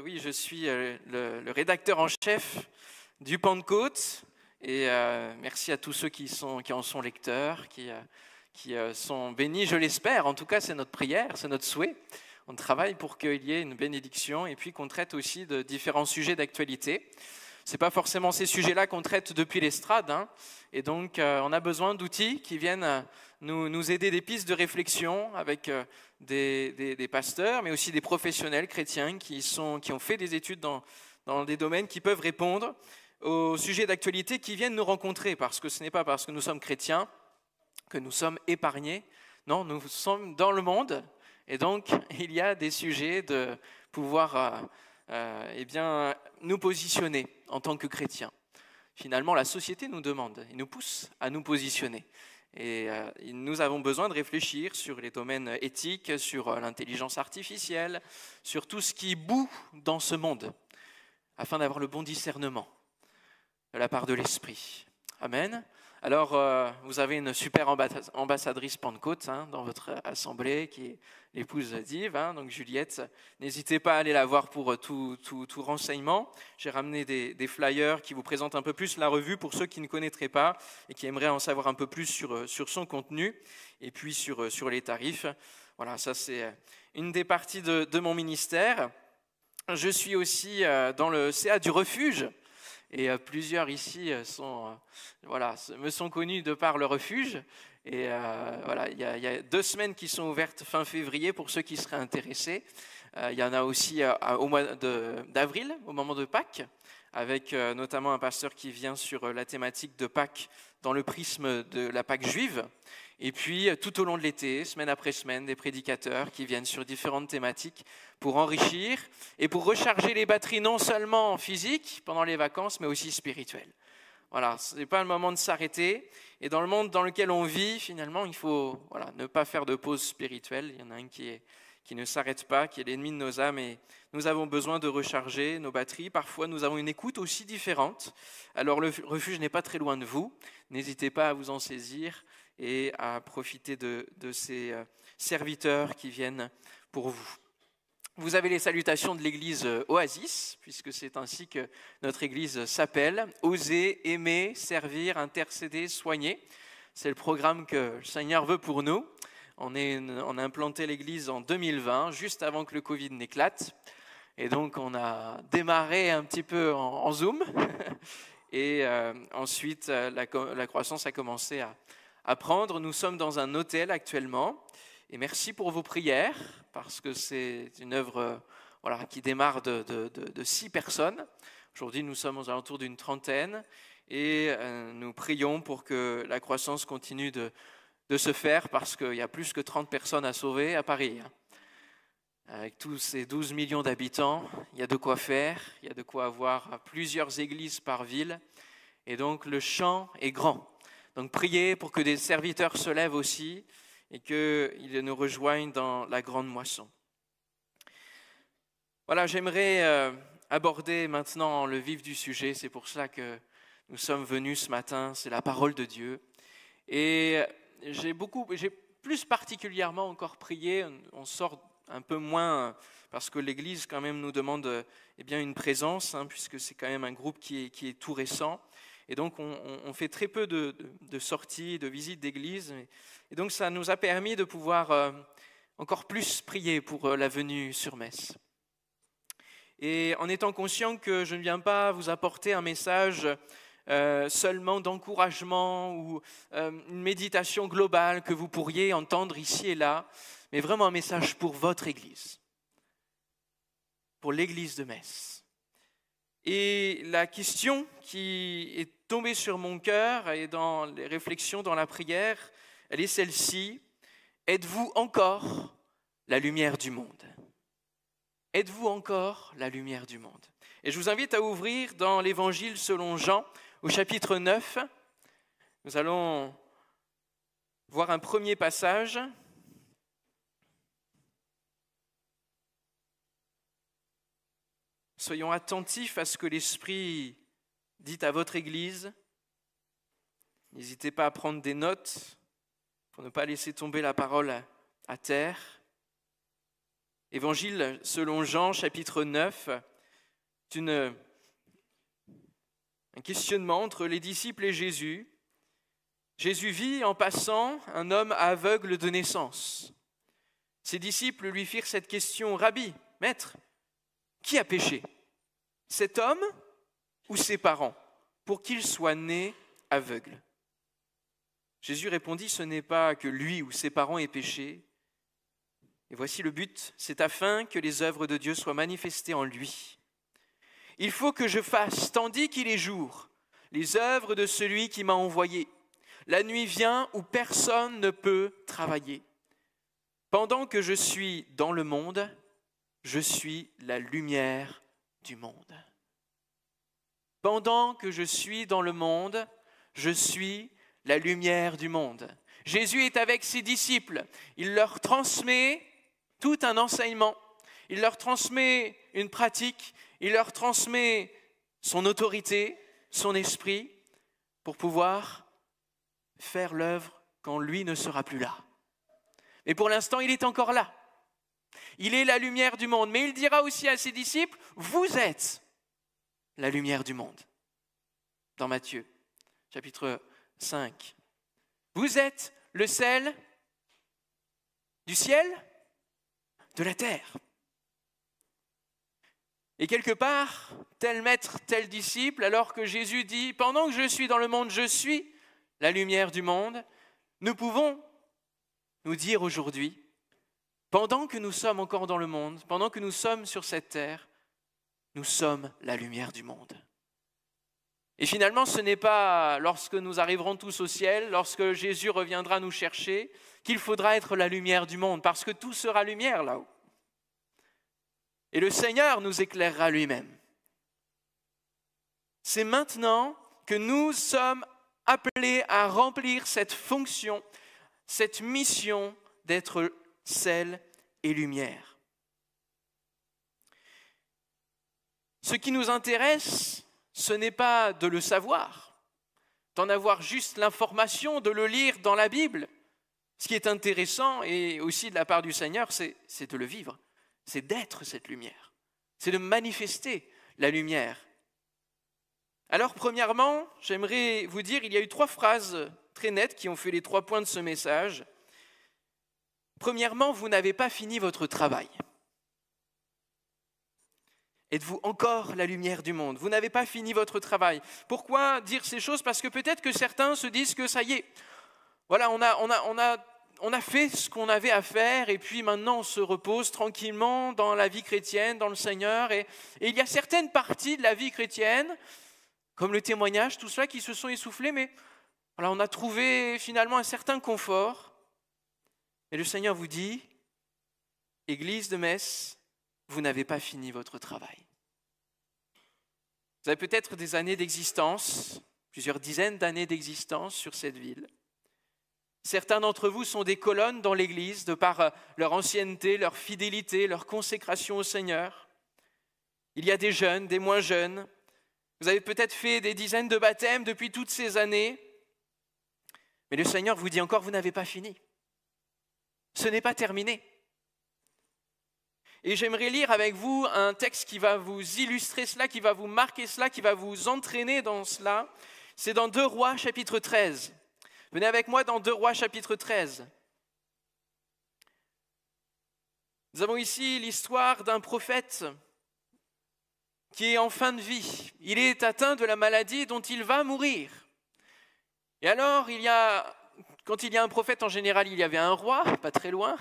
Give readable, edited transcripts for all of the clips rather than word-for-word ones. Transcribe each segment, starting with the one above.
oui, je suis le rédacteur en chef du Pentecôte et merci à tous ceux qui en sont lecteurs, qui sont bénis, je l'espère. En tout cas, c'est notre prière, c'est notre souhait. On travaille pour qu'il y ait une bénédiction et puis qu'on traite aussi de différents sujets d'actualité. Ce n'est pas forcément ces sujets-là qu'on traite depuis l'estrade, hein. Et donc on a besoin d'outils qui viennent nous aider, des pistes de réflexion avec des pasteurs, mais aussi des professionnels chrétiens qui ont fait des études dans des domaines qui peuvent répondre aux sujets d'actualité qui viennent nous rencontrer, parce que ce n'est pas parce que nous sommes chrétiens que nous sommes épargnés. Non, nous sommes dans le monde, et donc il y a des sujets de pouvoir nous positionner en tant que chrétiens. Finalement, la société nous demande, il nous pousse à nous positionner. Et nous avons besoin de réfléchir sur les domaines éthiques, sur l'intelligence artificielle, sur tout ce qui bout dans ce monde, afin d'avoir le bon discernement de la part de l'Esprit. Amen. Alors, vous avez une super ambassadrice Pentecôte dans votre assemblée, qui est l'épouse d'Yves, donc Juliette. N'hésitez pas à aller la voir pour tout renseignement. J'ai ramené des flyers qui vous présentent un peu plus la revue pour ceux qui ne connaîtraient pas et qui aimeraient en savoir un peu plus sur son contenu et puis sur les tarifs. Voilà, ça c'est une des parties de mon ministère. Je suis aussi dans le CA du Refuge. Et plusieurs ici me sont connus de par le refuge. Et il y a 2 semaines qui sont ouvertes fin février pour ceux qui seraient intéressés. Il y en a aussi au mois d'avril, au moment de Pâques, avec notamment un pasteur qui vient sur la thématique de Pâques dans le prisme de la Pâques juive. Et puis, tout au long de l'été, semaine après semaine, des prédicateurs qui viennent sur différentes thématiques pour enrichir et pour recharger les batteries non seulement physiques pendant les vacances, mais aussi spirituelles. Voilà, ce n'est pas le moment de s'arrêter. Et dans le monde dans lequel on vit, finalement, il faut ne pas faire de pause spirituelle. Il y en a un qui ne s'arrête pas, qui est l'ennemi de nos âmes. Et nous avons besoin de recharger nos batteries. Parfois, nous avons une écoute aussi différente. Alors, le refuge n'est pas très loin de vous. N'hésitez pas à vous en saisir et à profiter de ces serviteurs qui viennent pour vous. Vous avez les salutations de l'église Oasis, puisque c'est ainsi que notre église s'appelle. Oser, aimer, servir, intercéder, soigner. C'est le programme que le Seigneur veut pour nous. On a implanté l'église en 2020, juste avant que le Covid n'éclate. Et donc on a démarré un petit peu en Zoom. Et ensuite, la croissance a commencé à prendre. Nous sommes dans un hôtel actuellement. Et merci pour vos prières, parce que c'est une œuvre qui démarre de 6 personnes. Aujourd'hui, nous sommes aux alentours d'une 30aine et nous prions pour que la croissance continue de se faire, parce qu'il y a plus que 30 personnes à sauver à Paris. Avec tous ces 12 millions d'habitants, il y a de quoi faire, il y a de quoi avoir plusieurs églises par ville. Et donc, le champ est grand. Donc, priez pour que des serviteurs se lèvent aussi et qu'ils nous rejoignent dans la grande moisson. Voilà, j'aimerais aborder maintenant le vif du sujet. C'est pour cela que nous sommes venus ce matin. C'est la parole de Dieu. Et j'ai plus particulièrement encore prié. On sort un peu moins parce que l'Église quand même nous demande une présence, puisque c'est quand même un groupe qui est tout récent. Et donc, on fait très peu de sorties, de visites d'église. Et donc, ça nous a permis de pouvoir encore plus prier pour la venue sur Metz. Et en étant conscient que je ne viens pas vous apporter un message seulement d'encouragement ou une méditation globale que vous pourriez entendre ici et là, mais vraiment un message pour votre église, pour l'église de Metz. Et la question qui est tombée sur mon cœur et dans les réflexions, dans la prière, elle est celle-ci. Êtes-vous encore la lumière du monde ? Êtes-vous encore la lumière du monde ? Et je vous invite à ouvrir dans l'Évangile selon Jean, au chapitre 9. Nous allons voir un premier passage. Soyons attentifs à ce que l'Esprit dit à votre Église. N'hésitez pas à prendre des notes pour ne pas laisser tomber la parole à terre. Évangile selon Jean, chapitre 9, C'est un questionnement entre les disciples et Jésus. Jésus vit en passant un homme aveugle de naissance. Ses disciples lui firent cette question: Rabbi, maître, qui a péché, cet homme ou ses parents, pour qu'il soit né aveugle? Jésus répondit: ce n'est pas que lui ou ses parents aient péché. Et voici le but, c'est afin que les œuvres de Dieu soient manifestées en lui. Il faut que je fasse, tandis qu'il est jour, les œuvres de celui qui m'a envoyé. La nuit vient où personne ne peut travailler. Pendant que je suis dans le monde, je suis la lumière du monde. Pendant que je suis dans le monde, je suis la lumière du monde. Jésus est avec ses disciples. Il leur transmet tout un enseignement. Il leur transmet une pratique. Il leur transmet son autorité, son esprit, pour pouvoir faire l'œuvre quand lui ne sera plus là. Mais pour l'instant, il est encore là. Il est la lumière du monde. Mais il dira aussi à ses disciples: vous êtes la lumière du monde. Dans Matthieu, chapitre 5. Vous êtes le sel du ciel, de la terre. Et quelque part, tel maître, tel disciple, alors que Jésus dit: pendant que je suis dans le monde, je suis la lumière du monde, nous pouvons nous dire aujourd'hui, pendant que nous sommes encore dans le monde, pendant que nous sommes sur cette terre, nous sommes la lumière du monde. Et finalement, ce n'est pas lorsque nous arriverons tous au ciel, lorsque Jésus reviendra nous chercher, qu'il faudra être la lumière du monde, parce que tout sera lumière là-haut. Et le Seigneur nous éclairera lui-même. C'est maintenant que nous sommes appelés à remplir cette fonction, cette mission d'être sel et lumière. Ce qui nous intéresse, ce n'est pas de le savoir, d'en avoir juste l'information, de le lire dans la Bible. Ce qui est intéressant, et aussi de la part du Seigneur, c'est de le vivre, c'est d'être cette lumière, c'est de manifester la lumière. Alors, premièrement, j'aimerais vous dire, il y a eu 3 phrases très nettes qui ont fait les 3 points de ce message. Premièrement, vous n'avez pas fini votre travail. Êtes-vous encore la lumière du monde? Vous n'avez pas fini votre travail. Pourquoi dire ces choses? Parce que peut-être que certains se disent que ça y est, voilà, on a fait ce qu'on avait à faire et puis maintenant on se repose tranquillement dans la vie chrétienne, dans le Seigneur. Et il y a certaines parties de la vie chrétienne, comme le témoignage, tout cela, qui se sont essoufflés, mais voilà, on a trouvé finalement un certain confort. Et le Seigneur vous dit: Église de Metz, vous n'avez pas fini votre travail. Vous avez peut-être des années d'existence, plusieurs dizaines d'années d'existence sur cette ville. Certains d'entre vous sont des colonnes dans l'Église de par leur ancienneté, leur fidélité, leur consécration au Seigneur. Il y a des jeunes, des moins jeunes. Vous avez peut-être fait des dizaines de baptêmes depuis toutes ces années. Mais le Seigneur vous dit encore: vous n'avez pas fini. Ce n'est pas terminé. Et j'aimerais lire avec vous un texte qui va vous illustrer cela, qui va vous marquer cela, qui va vous entraîner dans cela. C'est dans 2 Rois chapitre 13. Venez avec moi dans 2 Rois chapitre 13. Nous avons ici l'histoire d'un prophète qui est en fin de vie. Il est atteint de la maladie dont il va mourir. Et alors, quand il y a un prophète, en général, il y avait un roi, pas très loin.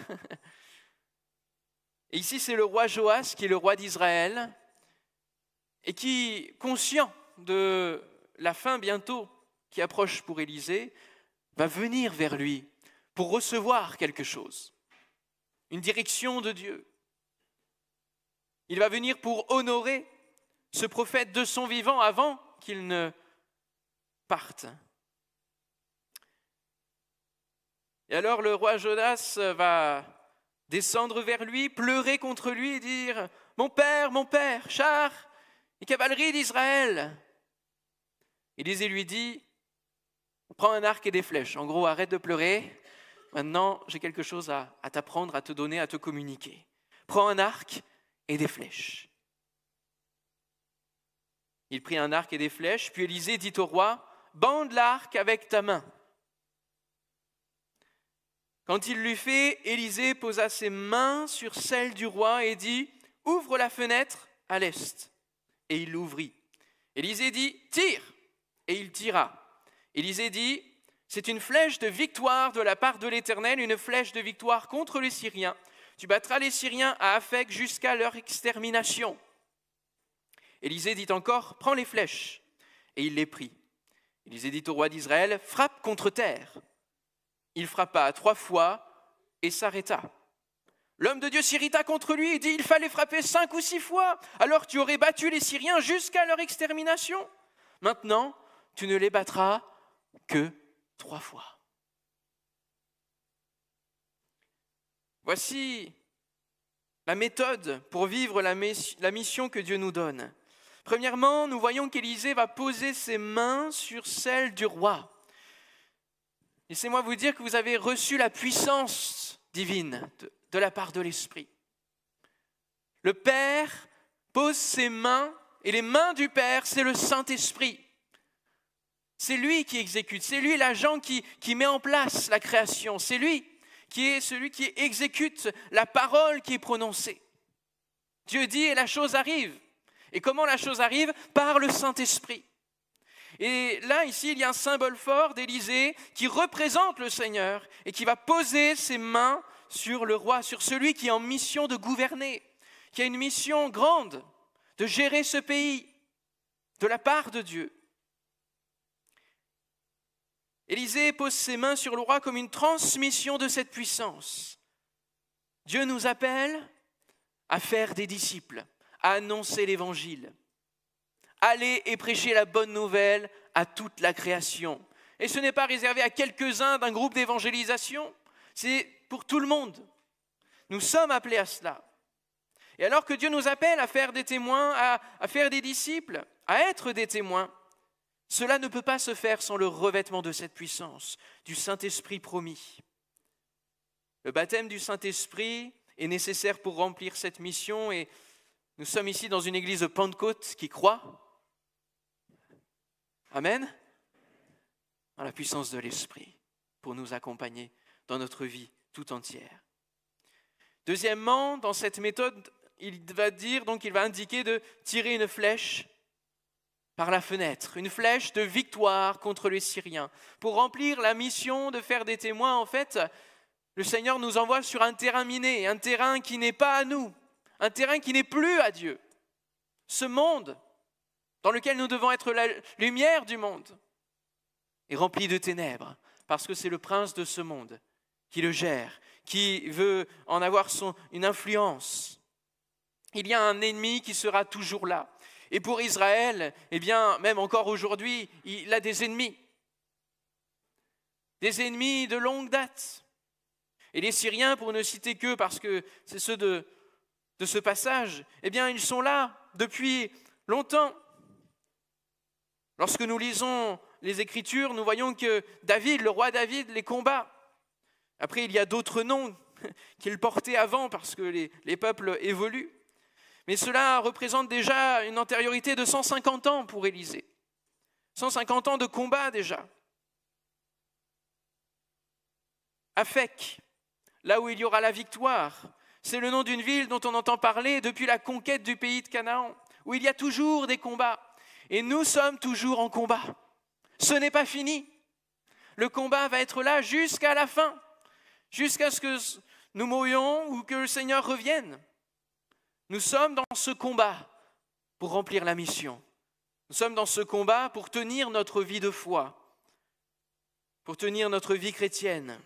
Et ici, c'est le roi Joas, qui est le roi d'Israël, et qui, conscient de la fin bientôt qui approche pour Élisée, va venir vers lui pour recevoir quelque chose, une direction de Dieu. Il va venir pour honorer ce prophète de son vivant avant qu'il ne parte. Et alors le roi Joas va descendre vers lui, pleurer contre lui et dire: mon père, chars et cavalerie d'Israël. Élisée lui dit: prends un arc et des flèches. En gros, arrête de pleurer. Maintenant, j'ai quelque chose à t'apprendre, à te donner, à te communiquer. Prends un arc et des flèches. Il prit un arc et des flèches, puis Élisée dit au roi, « Bande l'arc avec ta main. » Quand il l'eut fait, Élisée posa ses mains sur celles du roi et dit, « Ouvre la fenêtre à l'est. » Et il l'ouvrit. Élisée dit, « Tire !» Et il tira. Élisée dit, « C'est une flèche de victoire de la part de l'Éternel, une flèche de victoire contre les Syriens. Tu battras les Syriens à Aphek jusqu'à leur extermination. » Élisée dit encore, « Prends les flèches. » Et il les prit. Élisée dit au roi d'Israël, « Frappe contre terre. » Il frappa 3 fois et s'arrêta. L'homme de Dieu s'irrita contre lui et dit, « Il fallait frapper 5 ou 6 fois, alors tu aurais battu les Syriens jusqu'à leur extermination. Maintenant, tu ne les battras que 3 fois. » Voici la méthode pour vivre la mission que Dieu nous donne. Premièrement, nous voyons qu'Élisée va poser ses mains sur celles du roi. Laissez-moi vous dire que vous avez reçu la puissance divine de la part de l'Esprit. Le Père pose ses mains, et les mains du Père, c'est le Saint-Esprit. C'est lui qui exécute, c'est lui l'agent qui met en place la création, c'est lui qui est celui qui exécute la parole qui est prononcée. Dieu dit et la chose arrive. Et comment la chose arrive ? Par le Saint-Esprit. Et là, ici, il y a un symbole fort d'Élisée qui représente le Seigneur et qui va poser ses mains sur le roi, sur celui qui est en mission de gouverner, qui a une mission grande de gérer ce pays de la part de Dieu. Élisée pose ses mains sur le roi comme une transmission de cette puissance. Dieu nous appelle à faire des disciples, à annoncer l'évangile. Aller et prêcher la bonne nouvelle à toute la création. Et ce n'est pas réservé à quelques-uns d'un groupe d'évangélisation, c'est pour tout le monde. Nous sommes appelés à cela. Et alors que Dieu nous appelle à faire des témoins, à faire des disciples, à être des témoins, cela ne peut pas se faire sans le revêtement de cette puissance, du Saint-Esprit promis. Le baptême du Saint-Esprit est nécessaire pour remplir cette mission et nous sommes ici dans une église de Pentecôte qui croit. Amen. Dans la puissance de l'Esprit pour nous accompagner dans notre vie tout entière. Deuxièmement, dans cette méthode, il va indiquer de tirer une flèche par la fenêtre, une flèche de victoire contre les Syriens. Pour remplir la mission de faire des témoins, en fait, le Seigneur nous envoie sur un terrain miné, un terrain qui n'est pas à nous, un terrain qui n'est plus à Dieu. Ce monde dans lequel nous devons être la lumière du monde est rempli de ténèbres, parce que c'est le prince de ce monde qui le gère, qui veut en avoir une influence. Il y a un ennemi qui sera toujours là. Et pour Israël, eh bien, même encore aujourd'hui, il a des ennemis de longue date. Et les Syriens, pour ne citer que, parce que c'est ceux de ce passage, eh bien, ils sont là depuis longtemps. Lorsque nous lisons les Écritures, nous voyons que David, le roi David, les combat. Après, il y a d'autres noms qu'il portait avant, parce que les peuples évoluent. Mais cela représente déjà une antériorité de 150 ans pour Élisée. 150 ans de combat déjà. Aphek, là où il y aura la victoire, c'est le nom d'une ville dont on entend parler depuis la conquête du pays de Canaan, où il y a toujours des combats. Et nous sommes toujours en combat. Ce n'est pas fini. Le combat va être là jusqu'à la fin, jusqu'à ce que nous mourions ou que le Seigneur revienne. Nous sommes dans ce combat pour remplir la mission. Nous sommes dans ce combat pour tenir notre vie de foi, pour tenir notre vie chrétienne.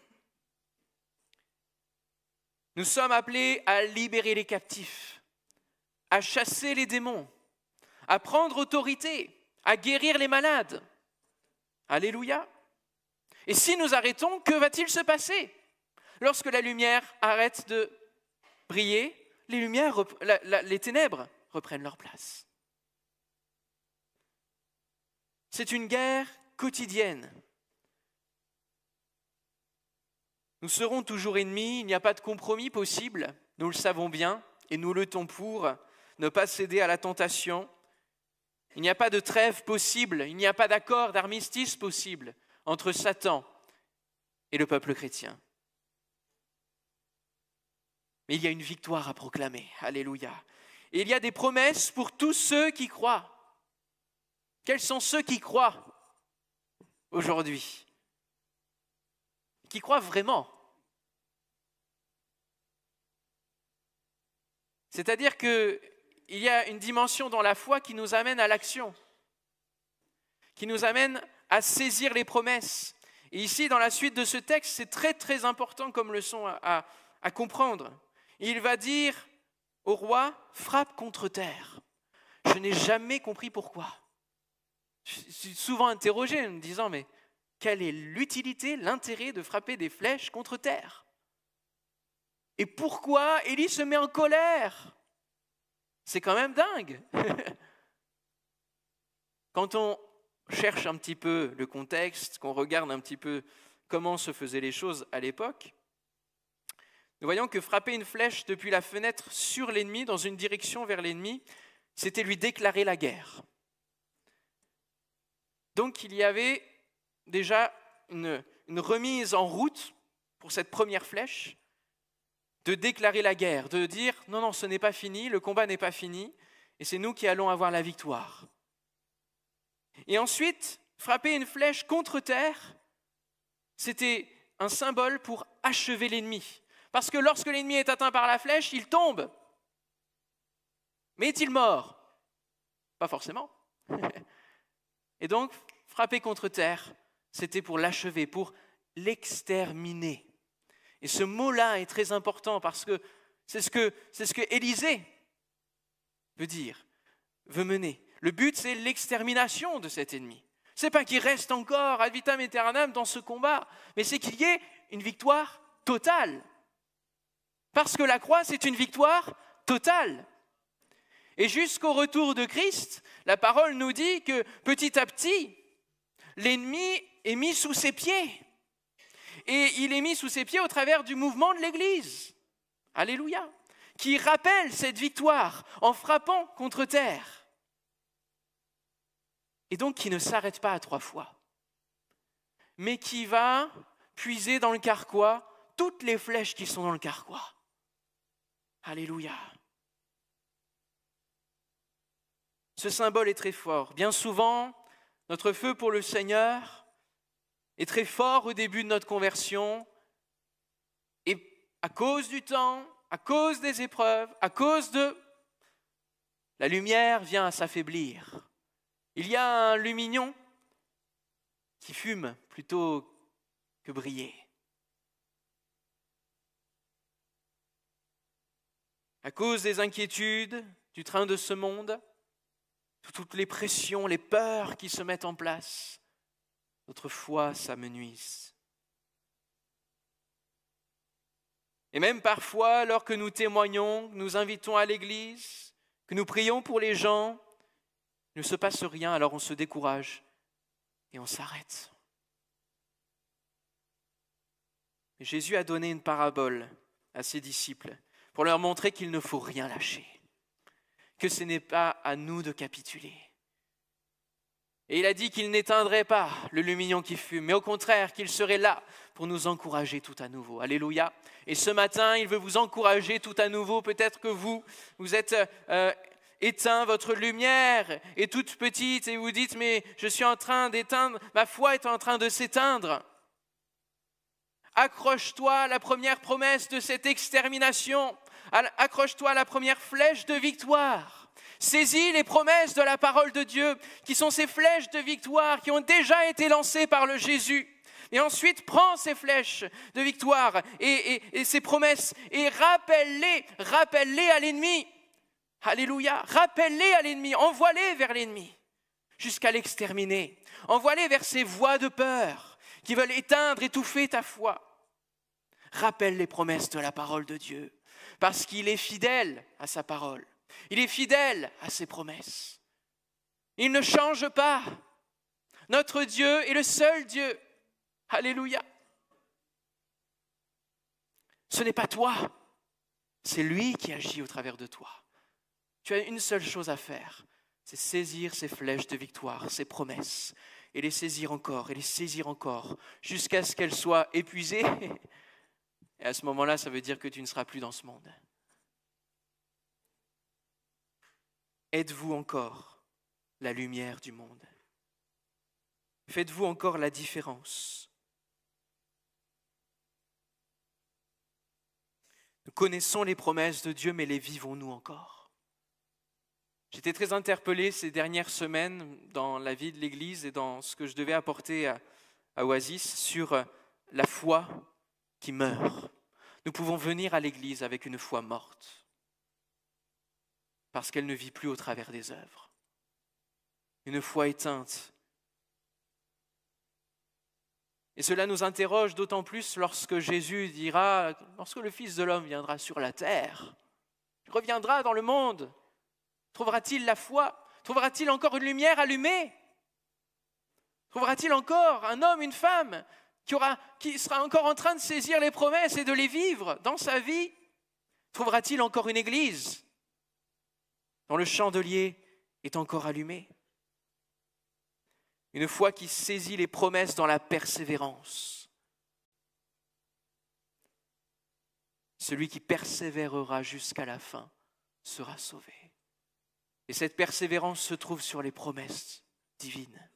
Nous sommes appelés à libérer les captifs, à chasser les démons, à prendre autorité, à guérir les malades. Alléluia. Et si nous arrêtons, que va-t-il se passer? Lorsque la lumière arrête de briller, les ténèbres reprennent leur place. C'est une guerre quotidienne. Nous serons toujours ennemis, il n'y a pas de compromis possible, nous le savons bien, et nous luttons pour ne pas céder à la tentation. Il n'y a pas de trêve possible, il n'y a pas d'accord d'armistice possible entre Satan et le peuple chrétien. Mais il y a une victoire à proclamer. Alléluia. Et il y a des promesses pour tous ceux qui croient. Quels sont ceux qui croient aujourd'hui? Qui croient vraiment? C'est-à-dire qu'il y a une dimension dans la foi qui nous amène à l'action, qui nous amène à saisir les promesses. Et ici, dans la suite de ce texte, c'est très très important comme leçon à comprendre. Il va dire au roi, frappe contre terre. Je n'ai jamais compris pourquoi. Je suis souvent interrogé en me disant, mais quelle est l'utilité, l'intérêt de frapper des flèches contre terre? Et pourquoi Élie se met en colère? C'est quand même dingue. Quand on cherche un petit peu le contexte, qu'on regarde un petit peu comment se faisaient les choses à l'époque, nous voyons que frapper une flèche depuis la fenêtre sur l'ennemi, dans une direction vers l'ennemi, c'était lui déclarer la guerre. Donc il y avait déjà une remise en route pour cette première flèche, de déclarer la guerre, de dire non, non, ce n'est pas fini, le combat n'est pas fini, et c'est nous qui allons avoir la victoire. Et ensuite, frapper une flèche contre terre, c'était un symbole pour achever l'ennemi. Parce que lorsque l'ennemi est atteint par la flèche, il tombe. Mais est-il mort? Pas forcément. Et donc, frapper contre terre, c'était pour l'achever, pour l'exterminer. Et ce mot-là est très important parce que c'est ce que Élisée veut mener. Le but, c'est l'extermination de cet ennemi. Ce n'est pas qu'il reste encore ad vitam aeternam dans ce combat, mais c'est qu'il y ait une victoire totale. Parce que la croix, c'est une victoire totale. Et jusqu'au retour de Christ, la parole nous dit que petit à petit, l'ennemi est mis sous ses pieds. Et il est mis sous ses pieds au travers du mouvement de l'Église. Alléluia. Qui rappelle cette victoire en frappant contre terre. Et donc qui ne s'arrête pas à 3 fois, mais qui va puiser dans le carquois toutes les flèches qui sont dans le carquois. Alléluia. Ce symbole est très fort. Bien souvent, notre feu pour le Seigneur est très fort au début de notre conversion, et à cause du temps, à cause des épreuves, à cause de... la lumière vient à s'affaiblir. Il y a un lumignon qui fume plutôt que briller. À cause des inquiétudes du train de ce monde, de toutes les pressions, les peurs qui se mettent en place, notre foi s'amenuise. Et même parfois, alors que nous témoignons, que nous invitons à l'église, que nous prions pour les gens, il ne se passe rien, alors on se décourage et on s'arrête. Et Jésus a donné une parabole à ses disciples pour leur montrer qu'il ne faut rien lâcher, que ce n'est pas à nous de capituler. Et il a dit qu'il n'éteindrait pas le lumignon qui fume, mais au contraire qu'il serait là pour nous encourager tout à nouveau. Alléluia. Et ce matin, il veut vous encourager tout à nouveau. Peut-être que vous êtes éteint, votre lumière est toute petite et vous dites, mais je suis en train d'éteindre, ma foi est en train de s'éteindre. Accroche-toi à la première promesse de cette extermination. Accroche-toi à la première flèche de victoire. Saisis les promesses de la parole de Dieu, qui sont ces flèches de victoire qui ont déjà été lancées par le Jésus. Et ensuite, prends ces flèches de victoire et ces promesses et rappelle-les à l'ennemi. Alléluia, rappelle-les à l'ennemi, envoie-les vers l'ennemi jusqu'à l'exterminer. Envoie-les vers ces voix de peur qui veulent éteindre, étouffer ta foi. Rappelle les promesses de la parole de Dieu, parce qu'il est fidèle à sa parole. Il est fidèle à ses promesses. Il ne change pas. Notre Dieu est le seul Dieu. Alléluia. Ce n'est pas toi, c'est lui qui agit au travers de toi. Tu as une seule chose à faire, c'est saisir ces flèches de victoire, ces promesses, et les saisir encore, jusqu'à ce qu'elles soient épuisées. Et à ce moment-là, ça veut dire que tu ne seras plus dans ce monde. Êtes-vous encore la lumière du monde? Faites-vous encore la différence? Nous connaissons les promesses de Dieu, mais les vivons-nous encore? J'étais très interpellé ces dernières semaines dans la vie de l'Église et dans ce que je devais apporter à Oasis sur la foi qui meurt. Nous pouvons venir à l'Église avec une foi morte parce qu'elle ne vit plus au travers des œuvres. Une foi éteinte. Et cela nous interroge d'autant plus lorsque Jésus dira, lorsque le Fils de l'homme viendra sur la terre, il reviendra dans le monde. Trouvera-t-il la foi? Trouvera-t-il encore une lumière allumée? Trouvera-t-il encore un homme, une femme qui sera encore en train de saisir les promesses et de les vivre dans sa vie? Trouvera-t-il encore une église dont le chandelier est encore allumé? Une foi qui saisit les promesses dans la persévérance. Celui qui persévérera jusqu'à la fin sera sauvé. Et cette persévérance se trouve sur les promesses divines.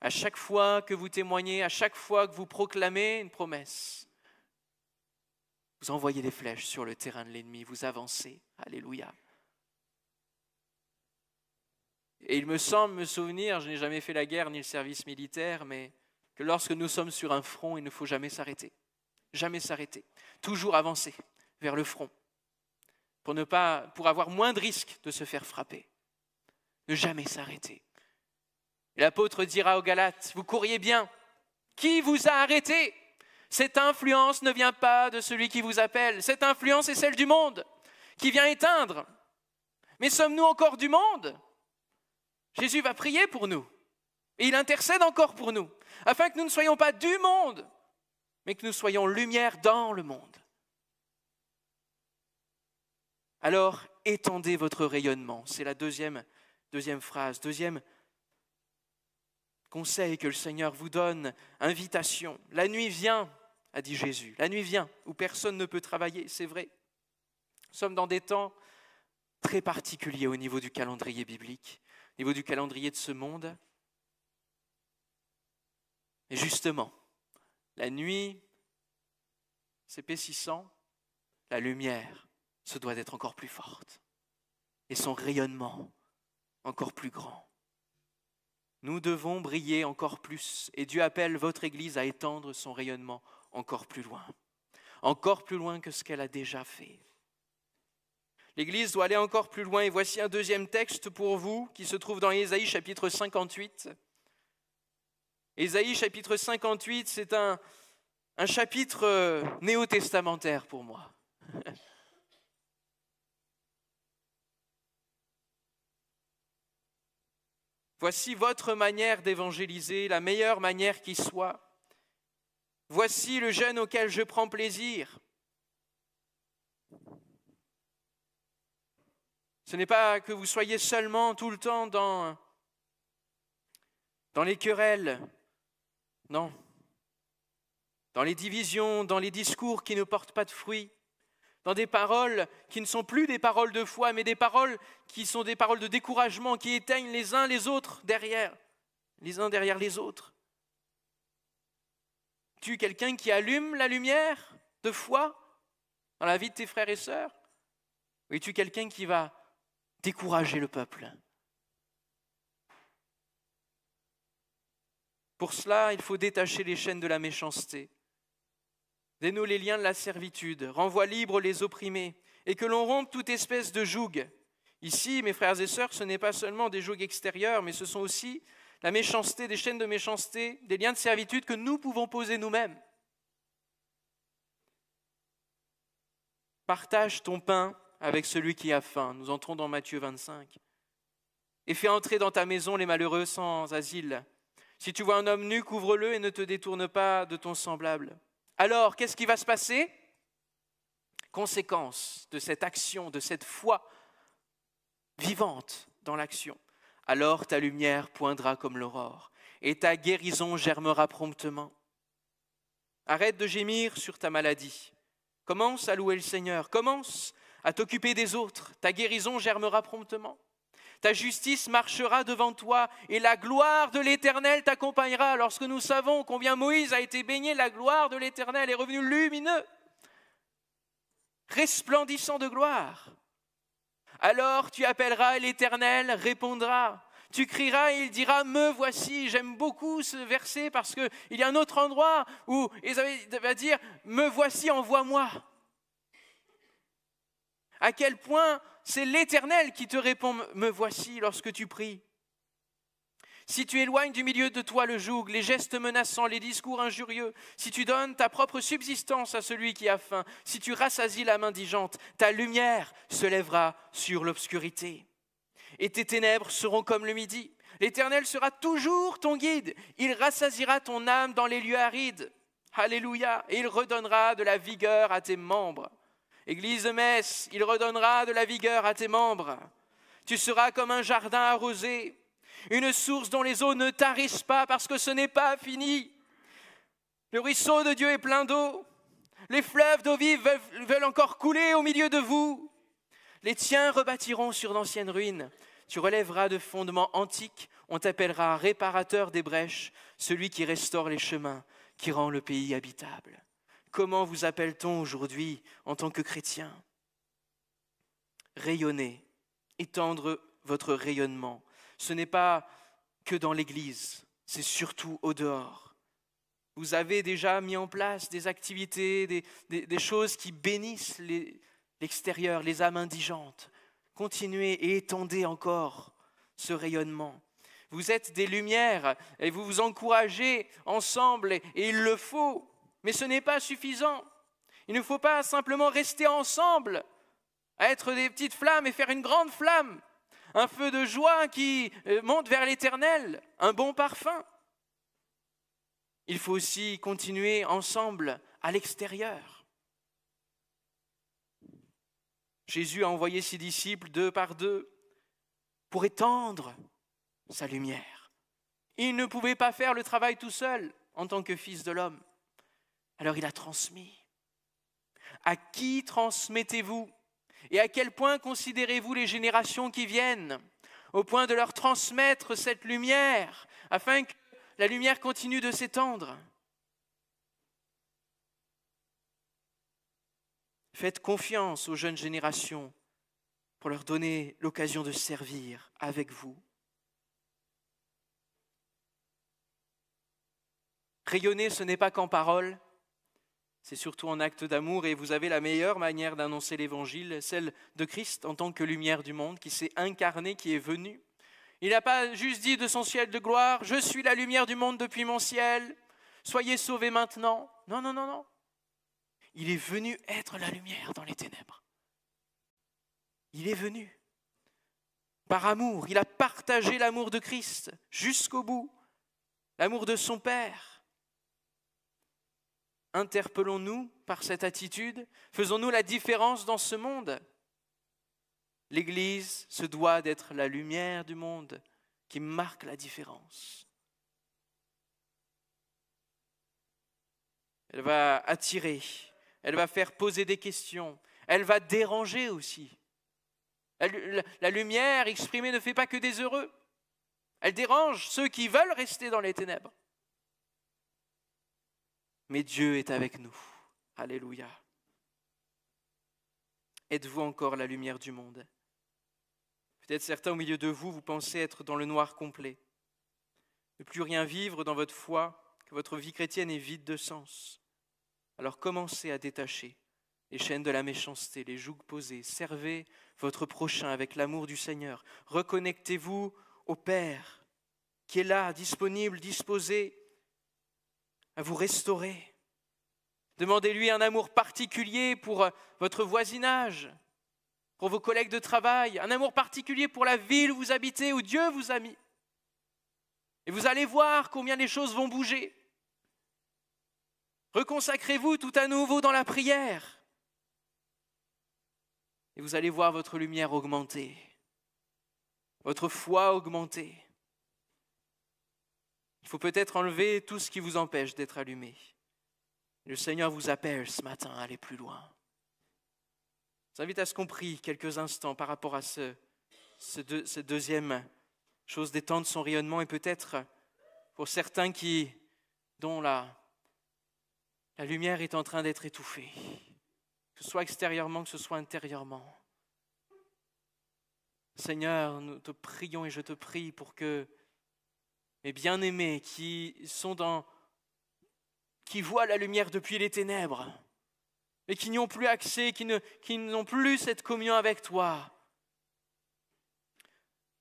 À chaque fois que vous témoignez, à chaque fois que vous proclamez une promesse, vous envoyez des flèches sur le terrain de l'ennemi, vous avancez. Alléluia. Et il me semble me souvenir, je n'ai jamais fait la guerre ni le service militaire, mais que lorsque nous sommes sur un front, il ne faut jamais s'arrêter. Jamais s'arrêter. Toujours avancer vers le front. Pour avoir moins de risques de se faire frapper. Ne jamais s'arrêter. Et l'apôtre dira aux Galates, vous couriez bien. Qui vous a arrêté? Cette influence ne vient pas de celui qui vous appelle. Cette influence est celle du monde, qui vient éteindre. Mais sommes-nous encore du monde? Jésus va prier pour nous. Et il intercède encore pour nous, afin que nous ne soyons pas du monde, mais que nous soyons lumière dans le monde. Alors, étendez votre rayonnement. C'est la deuxième phrase, deuxième conseil que le Seigneur vous donne, invitation. La nuit vient, a dit Jésus. La nuit vient où personne ne peut travailler, c'est vrai. Nous sommes dans des temps très particuliers au niveau du calendrier biblique, au niveau du calendrier de ce monde. Et justement, la nuit s'épaississant, la lumière se doit d'être encore plus forte et son rayonnement encore plus grand. Nous devons briller encore plus et Dieu appelle votre Église à étendre son rayonnement encore plus loin que ce qu'elle a déjà fait. L'Église doit aller encore plus loin et voici un deuxième texte pour vous qui se trouve dans Ésaïe chapitre 58. Ésaïe chapitre 58, c'est un chapitre néo-testamentaire pour moi. Voici votre manière d'évangéliser, la meilleure manière qui soit. Voici le jeûne auquel je prends plaisir. Ce n'est pas que vous soyez seulement tout le temps dans les querelles, non. Dans les divisions, dans les discours qui ne portent pas de fruits, dans des paroles qui ne sont plus des paroles de foi, mais des paroles qui sont des paroles de découragement, qui éteignent les uns les autres les uns derrière les autres. Es-tu quelqu'un qui allume la lumière de foi dans la vie de tes frères et sœurs? Ou es-tu quelqu'un qui va décourager le peuple? Pour cela, il faut détacher les chaînes de la méchanceté. Dénoue les liens de la servitude, renvoie libres les opprimés, et que l'on rompe toute espèce de joug. Ici, mes frères et sœurs, ce n'est pas seulement des jougs extérieurs, mais ce sont aussi la méchanceté, des chaînes de méchanceté, des liens de servitude que nous pouvons poser nous-mêmes. Partage ton pain avec celui qui a faim. Nous entrons dans Matthieu 25. Et fais entrer dans ta maison les malheureux sans asile. Si tu vois un homme nu, couvre-le et ne te détourne pas de ton semblable. Alors, qu'est-ce qui va se passer? Conséquence de cette action, de cette foi vivante dans l'action. Alors ta lumière poindra comme l'aurore et ta guérison germera promptement. Arrête de gémir sur ta maladie. Commence à louer le Seigneur. Commence à t'occuper des autres. Ta guérison germera promptement. Ta justice marchera devant toi et la gloire de l'Éternel t'accompagnera. Lorsque nous savons combien Moïse a été baigné, la gloire de l'Éternel est revenue lumineux, resplendissant de gloire. Alors tu appelleras et l'Éternel répondra. Tu crieras et il dira « Me voici ». J'aime beaucoup ce verset parce qu'il y a un autre endroit où Ésaïe va dire « Me voici, envoie-moi ». À quel point c'est l'Éternel qui te répond « Me voici » lorsque tu pries. Si tu éloignes du milieu de toi le joug, les gestes menaçants, les discours injurieux, si tu donnes ta propre subsistance à celui qui a faim, si tu rassasies la mendigeante, ta lumière se lèvera sur l'obscurité. Et tes ténèbres seront comme le midi. L'Éternel sera toujours ton guide. Il rassasiera ton âme dans les lieux arides. Alléluia. Et il redonnera de la vigueur à tes membres. Église de Metz, il redonnera de la vigueur à tes membres. Tu seras comme un jardin arrosé, une source dont les eaux ne tarissent pas parce que ce n'est pas fini. Le ruisseau de Dieu est plein d'eau. Les fleuves d'eau vive veulent encore couler au milieu de vous. Les tiens rebâtiront sur d'anciennes ruines. Tu relèveras de fondements antiques. On t'appellera réparateur des brèches, celui qui restaure les chemins, qui rend le pays habitable. Comment vous appelle-t-on aujourd'hui en tant que chrétien ? Rayonnez, étendre votre rayonnement. Ce n'est pas que dans l'église, c'est surtout au dehors. Vous avez déjà mis en place des activités, des choses qui bénissent l'extérieur, les âmes indigentes. Continuez et étendez encore ce rayonnement. Vous êtes des lumières et vous vous encouragez ensemble et il le faut, mais ce n'est pas suffisant. Il ne faut pas simplement rester ensemble, à être des petites flammes et faire une grande flamme, un feu de joie qui monte vers l'Éternel, un bon parfum. Il faut aussi continuer ensemble à l'extérieur. Jésus a envoyé ses disciples 2 par 2 pour étendre sa lumière. Il ne pouvait pas faire le travail tout seul en tant que fils de l'homme. Alors il a transmis. À qui transmettez-vous ? Et à quel point considérez-vous les générations qui viennent, au point de leur transmettre cette lumière, afin que la lumière continue de s'étendre ? Faites confiance aux jeunes générations pour leur donner l'occasion de servir avec vous. Rayonner, ce n'est pas qu'en parole, c'est surtout en acte d'amour, et vous avez la meilleure manière d'annoncer l'évangile, celle de Christ en tant que lumière du monde, qui s'est incarné, qui est venu. Il n'a pas juste dit de son ciel de gloire, « Je suis la lumière du monde depuis mon ciel, soyez sauvés maintenant ». Non, non, non, non. Il est venu être la lumière dans les ténèbres. Il est venu. Par amour, il a partagé l'amour de Christ jusqu'au bout, l'amour de son Père. Interpellons-nous par cette attitude, faisons-nous la différence dans ce monde. L'Église se doit d'être la lumière du monde qui marque la différence. Elle va attirer, elle va faire poser des questions, elle va déranger aussi. La lumière exprimée ne fait pas que des heureux. Elle dérange ceux qui veulent rester dans les ténèbres. Mais Dieu est avec nous. Alléluia. Êtes-vous encore la lumière du monde ? Peut-être certains au milieu de vous, vous pensez être dans le noir complet. Ne plus rien vivre dans votre foi, que votre vie chrétienne est vide de sens. Alors commencez à détacher les chaînes de la méchanceté, les jougs posés. Servez votre prochain avec l'amour du Seigneur. Reconnectez-vous au Père qui est là, disponible, disposé à vous restaurer. Demandez-lui un amour particulier pour votre voisinage, pour vos collègues de travail, un amour particulier pour la ville où vous habitez, où Dieu vous a mis. Et vous allez voir combien les choses vont bouger. Reconsacrez-vous tout à nouveau dans la prière. Et vous allez voir votre lumière augmenter. votre foi augmenter. Il faut peut-être enlever tout ce qui vous empêche d'être allumé. Le Seigneur vous appelle ce matin à aller plus loin. Je vous invite à ce qu'on prie quelques instants par rapport à cette deuxième chose, d'étendre son rayonnement, et peut-être pour certains dont la lumière est en train d'être étouffée, que ce soit extérieurement, que ce soit intérieurement. Seigneur, nous te prions et je te prie pour que mes bien-aimés qui voient la lumière depuis les ténèbres, et qui n'y ont plus accès, qui n'ont plus cette communion avec toi,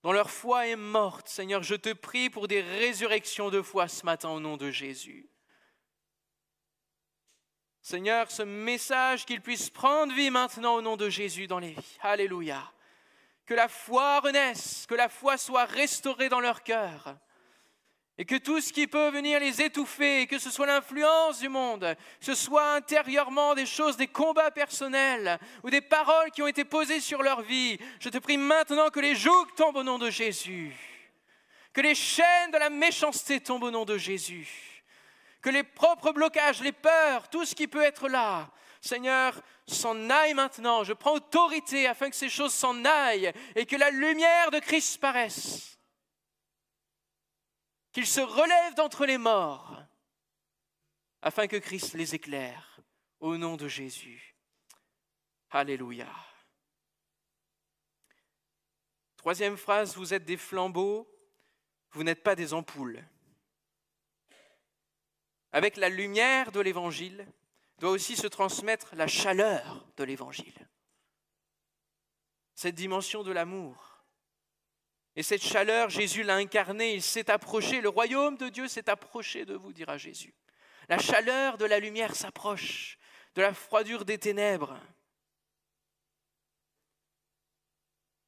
dont leur foi est morte, Seigneur, je te prie pour des résurrections de foi ce matin au nom de Jésus. Seigneur, ce message qu'il puisse prendre vie maintenant au nom de Jésus dans les vies. Alléluia. Que la foi renaisse, que la foi soit restaurée dans leur cœur. Et que tout ce qui peut venir les étouffer, que ce soit l'influence du monde, que ce soit intérieurement des choses, des combats personnels ou des paroles qui ont été posées sur leur vie, je te prie maintenant que les jougs tombent au nom de Jésus, que les chaînes de la méchanceté tombent au nom de Jésus, que les propres blocages, les peurs, tout ce qui peut être là, Seigneur, s'en aille maintenant. Je prends autorité afin que ces choses s'en aillent et que la lumière de Christ paraisse. Qu'ils se relèvent d'entre les morts, afin que Christ les éclaire, au nom de Jésus. Alléluia. Troisième phrase, vous êtes des flambeaux, vous n'êtes pas des ampoules. Avec la lumière de l'Évangile, doit aussi se transmettre la chaleur de l'Évangile. Cette dimension de l'amour. Et cette chaleur, Jésus l'a incarnée, il s'est approché, le royaume de Dieu s'est approché de vous, dira Jésus. La chaleur de la lumière s'approche, de la froidure des ténèbres.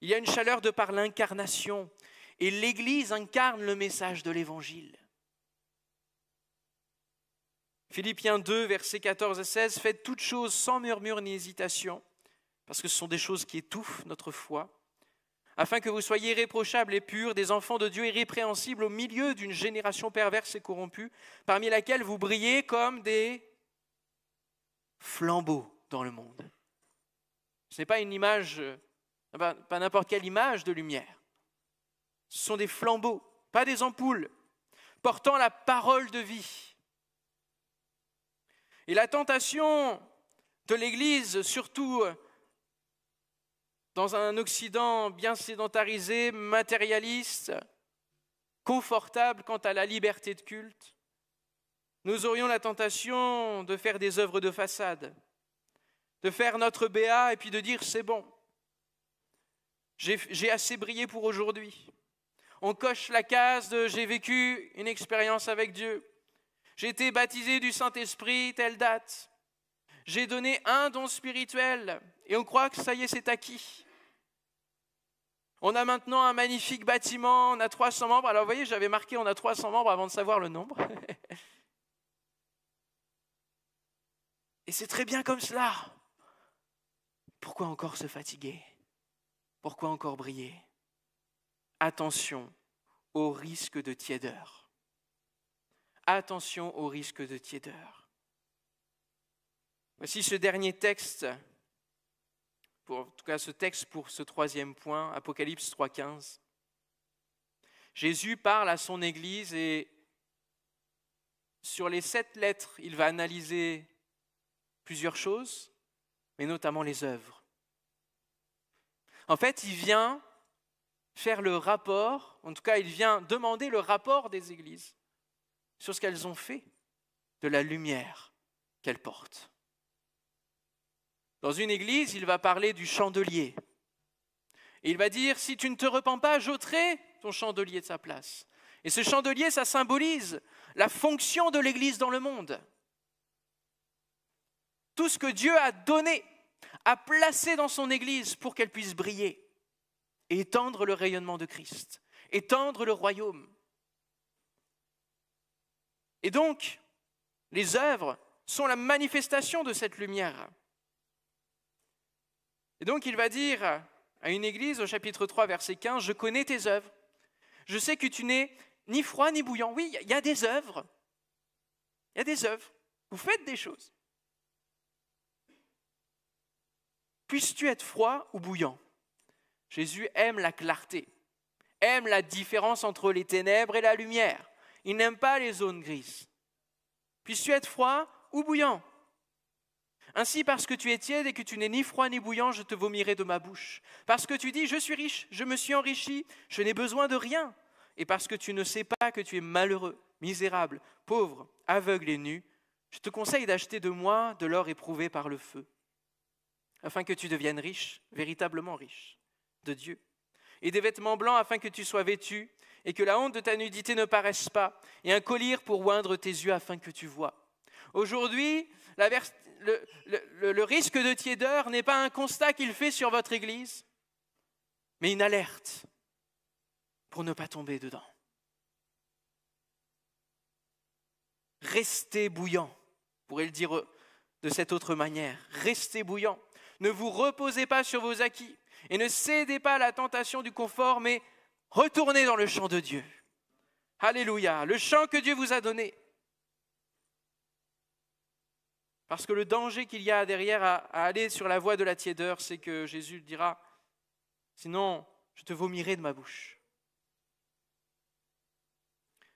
Il y a une chaleur de par l'incarnation, et l'Église incarne le message de l'Évangile. Philippiens 2, versets 14 et 16, « Faites toutes choses sans murmure ni hésitation, parce que ce sont des choses qui étouffent notre foi, afin que vous soyez irréprochables et purs, des enfants de Dieu irrépréhensibles au milieu d'une génération perverse et corrompue, parmi laquelle vous brillez comme des flambeaux dans le monde. » Ce n'est pas une image, pas n'importe quelle image de lumière. Ce sont des flambeaux, pas des ampoules, portant la parole de vie. Et la tentation de l'Église, surtout dans un Occident bien sédentarisé, matérialiste, confortable quant à la liberté de culte, nous aurions la tentation de faire des œuvres de façade, de faire notre béat et puis de dire c'est bon, j'ai assez brillé pour aujourd'hui. On coche la case de j'ai vécu une expérience avec Dieu, j'ai été baptisé du Saint-Esprit, telle date, j'ai donné un don spirituel et on croit que ça y est, c'est acquis. On a maintenant un magnifique bâtiment, on a 300 membres. Alors vous voyez, j'avais marqué on a 300 membres avant de savoir le nombre. Et c'est très bien comme cela. Pourquoi encore se fatiguer? Pourquoi encore briller? Attention au risque de tiédeur. Attention au risque de tiédeur. Voici ce dernier texte, en tout cas ce texte pour ce troisième point, Apocalypse 3,15. Jésus parle à son Église et sur les 7 lettres, il va analyser plusieurs choses, mais notamment les œuvres. En fait, il vient faire le rapport, en tout cas il vient demander le rapport des églises sur ce qu'elles ont fait de la lumière qu'elles portent. Dans une église, il va parler du chandelier. Et il va dire, si tu ne te repens pas, j'ôterai ton chandelier de sa place. Et ce chandelier, ça symbolise la fonction de l'église dans le monde. Tout ce que Dieu a donné, a placé dans son église pour qu'elle puisse briller et étendre le rayonnement de Christ, étendre le royaume. Et donc, les œuvres sont la manifestation de cette lumière. Et donc il va dire, à une église au chapitre 3, verset 15, « Je connais tes œuvres. Je sais que tu n'es ni froid ni bouillant. » Oui, il y a des œuvres. Il y a des œuvres. Vous faites des choses. Puisses-tu être froid ou bouillant? Jésus aime la clarté, aime la différence entre les ténèbres et la lumière. Il n'aime pas les zones grises. Puisses-tu être froid ou bouillant? Ainsi, parce que tu es tiède et que tu n'es ni froid ni bouillant, je te vomirai de ma bouche. Parce que tu dis, je suis riche, je me suis enrichi, je n'ai besoin de rien. Et parce que tu ne sais pas que tu es malheureux, misérable, pauvre, aveugle et nu, je te conseille d'acheter de moi de l'or éprouvé par le feu, afin que tu deviennes riche, véritablement riche, de Dieu. Et des vêtements blancs afin que tu sois vêtu, et que la honte de ta nudité ne paraisse pas, et un collier pour oindre tes yeux afin que tu vois. Aujourd'hui, le risque de tiédeur n'est pas un constat qu'il fait sur votre Église, mais une alerte pour ne pas tomber dedans. Restez bouillant, on pourrait le dire de cette autre manière. Restez bouillant. Ne vous reposez pas sur vos acquis et ne cédez pas à la tentation du confort, mais retournez dans le champ de Dieu. Alléluia, le champ que Dieu vous a donné. Parce que le danger qu'il y a derrière à aller sur la voie de la tiédeur, c'est que Jésus dira, sinon je te vomirai de ma bouche.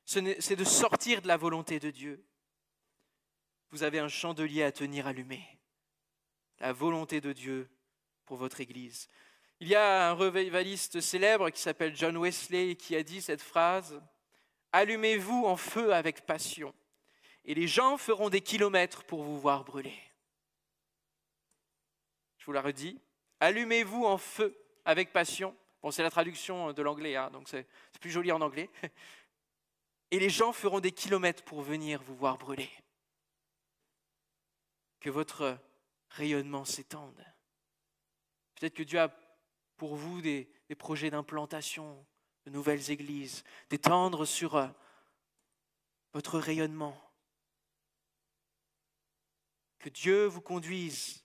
C'est de sortir de la volonté de Dieu. Vous avez un chandelier à tenir allumé. La volonté de Dieu pour votre Église. Il y a un revivaliste célèbre qui s'appelle John Wesley qui a dit cette phrase « Allumez-vous en feu avec passion, et les gens feront des kilomètres pour vous voir brûler. » Je vous la redis. « Allumez-vous en feu avec passion. » Bon, c'est la traduction de l'anglais, hein, donc c'est plus joli en anglais. « Et les gens feront des kilomètres pour venir vous voir brûler. » Que votre rayonnement s'étende. Peut-être que Dieu a pour vous des projets d'implantation, de nouvelles églises, d'étendre sur votre rayonnement. Que Dieu vous conduise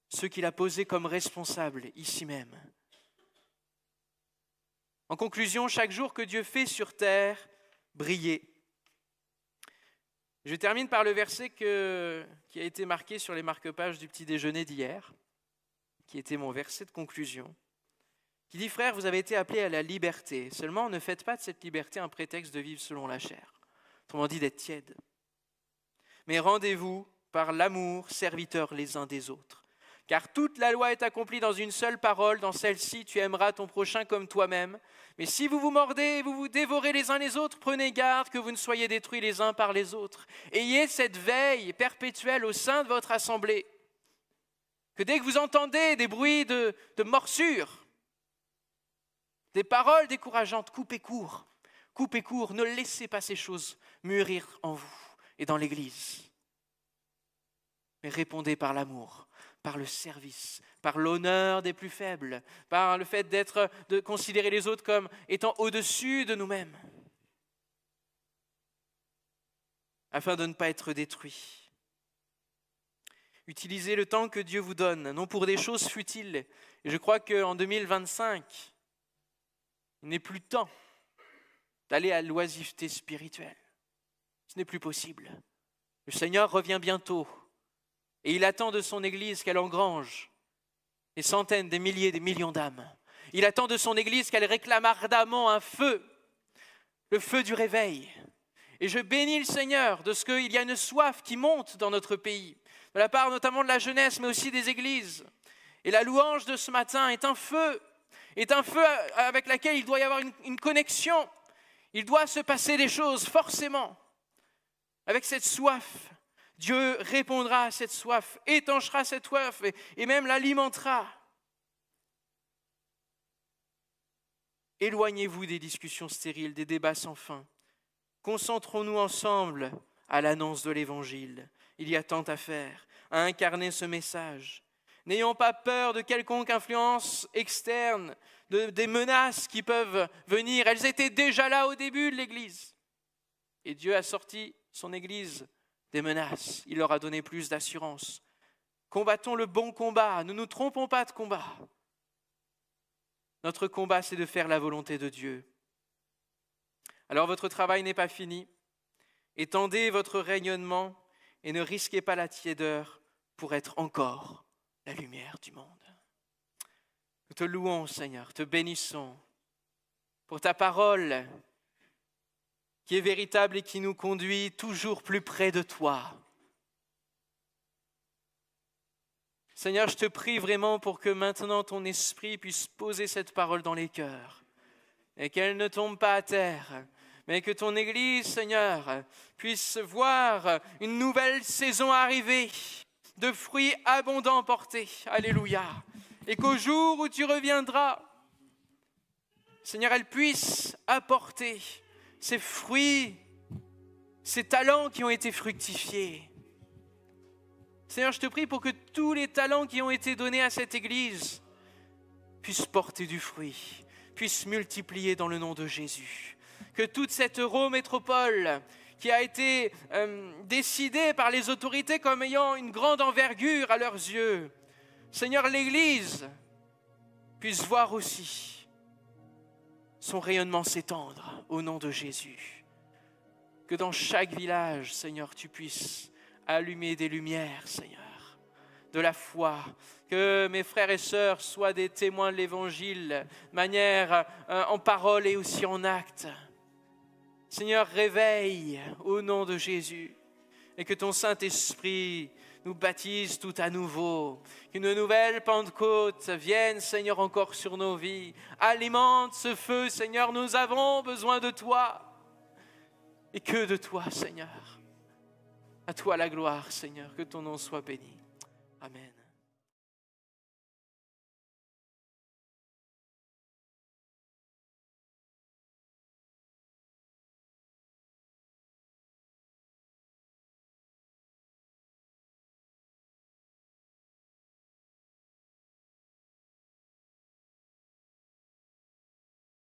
ceux qu'il a posés comme responsables ici même. En conclusion, chaque jour que Dieu fait sur terre, briller. Je termine par le verset qui a été marqué sur les marque-pages du petit déjeuner d'hier, qui était mon verset de conclusion, qui dit « Frères, vous avez été appelés à la liberté. Seulement, ne faites pas de cette liberté un prétexte de vivre selon la chair. » Autrement dit, d'être tiède. Mais rendez-vous par l'amour, serviteurs les uns des autres. Car toute la loi est accomplie dans une seule parole, dans celle-ci, tu aimeras ton prochain comme toi-même. Mais si vous vous mordez et vous vous dévorez les uns les autres, prenez garde que vous ne soyez détruits les uns par les autres. Ayez cette veille perpétuelle au sein de votre assemblée. Que dès que vous entendez des bruits de morsures, des paroles décourageantes, coupez court, ne laissez pas ces choses mûrir en vous et dans l'Église. Mais répondez par l'amour, par le service, par l'honneur des plus faibles, par le fait de considérer les autres comme étant au-dessus de nous-mêmes, afin de ne pas être détruits. Utilisez le temps que Dieu vous donne, non pour des choses futiles. Et je crois qu'en 2025, il n'est plus temps d'aller à l'oisiveté spirituelle. Ce n'est plus possible. Le Seigneur revient bientôt et il attend de son Église qu'elle engrange des centaines, des milliers, des millions d'âmes. Il attend de son Église qu'elle réclame ardemment un feu, le feu du réveil. Et je bénis le Seigneur de ce qu'il y a une soif qui monte dans notre pays, de la part notamment de la jeunesse, mais aussi des églises. Et la louange de ce matin est un feu avec lequel il doit y avoir une connexion. Il doit se passer des choses, forcément. Avec cette soif, Dieu répondra à cette soif, étanchera cette soif et même l'alimentera. Éloignez-vous des discussions stériles, des débats sans fin. Concentrons-nous ensemble à l'annonce de l'Évangile. Il y a tant à faire, à incarner ce message. N'ayons pas peur de quelconque influence externe, des menaces qui peuvent venir. Elles étaient déjà là au début de l'Église. Et Dieu a sorti son Église des menaces. Il leur a donné plus d'assurance. Combattons le bon combat. Ne nous trompons pas de combat. Notre combat, c'est de faire la volonté de Dieu. Alors votre travail n'est pas fini. Étendez votre rayonnement et ne risquez pas la tiédeur pour être encore la lumière du monde. Nous te louons, Seigneur, te bénissons pour ta parole qui est véritable et qui nous conduit toujours plus près de toi. Seigneur, je te prie vraiment pour que maintenant ton esprit puisse poser cette parole dans les cœurs et qu'elle ne tombe pas à terre, mais que ton Église, Seigneur, puisse voir une nouvelle saison arriver, de fruits abondants portés. Alléluia. Et qu'au jour où tu reviendras, Seigneur, elle puisse apporter ces fruits, ces talents qui ont été fructifiés. Seigneur, je te prie pour que tous les talents qui ont été donnés à cette Église puissent porter du fruit, puissent multiplier dans le nom de Jésus. Que toute cette Eurométropole qui a été décidée par les autorités comme ayant une grande envergure à leurs yeux, Seigneur, l'Église puisse voir aussi son rayonnement s'étendre au nom de Jésus. Que dans chaque village, Seigneur, tu puisses allumer des lumières, Seigneur, de la foi. Que mes frères et sœurs soient des témoins de l'Évangile, de manière en parole et aussi en acte. Seigneur, réveille au nom de Jésus et que ton Saint-Esprit nous baptise tout à nouveau. Qu'une nouvelle Pentecôte vienne, Seigneur, encore sur nos vies. Alimente ce feu, Seigneur, nous avons besoin de toi. Et que de toi, Seigneur. À toi la gloire, Seigneur, que ton nom soit béni. Amen.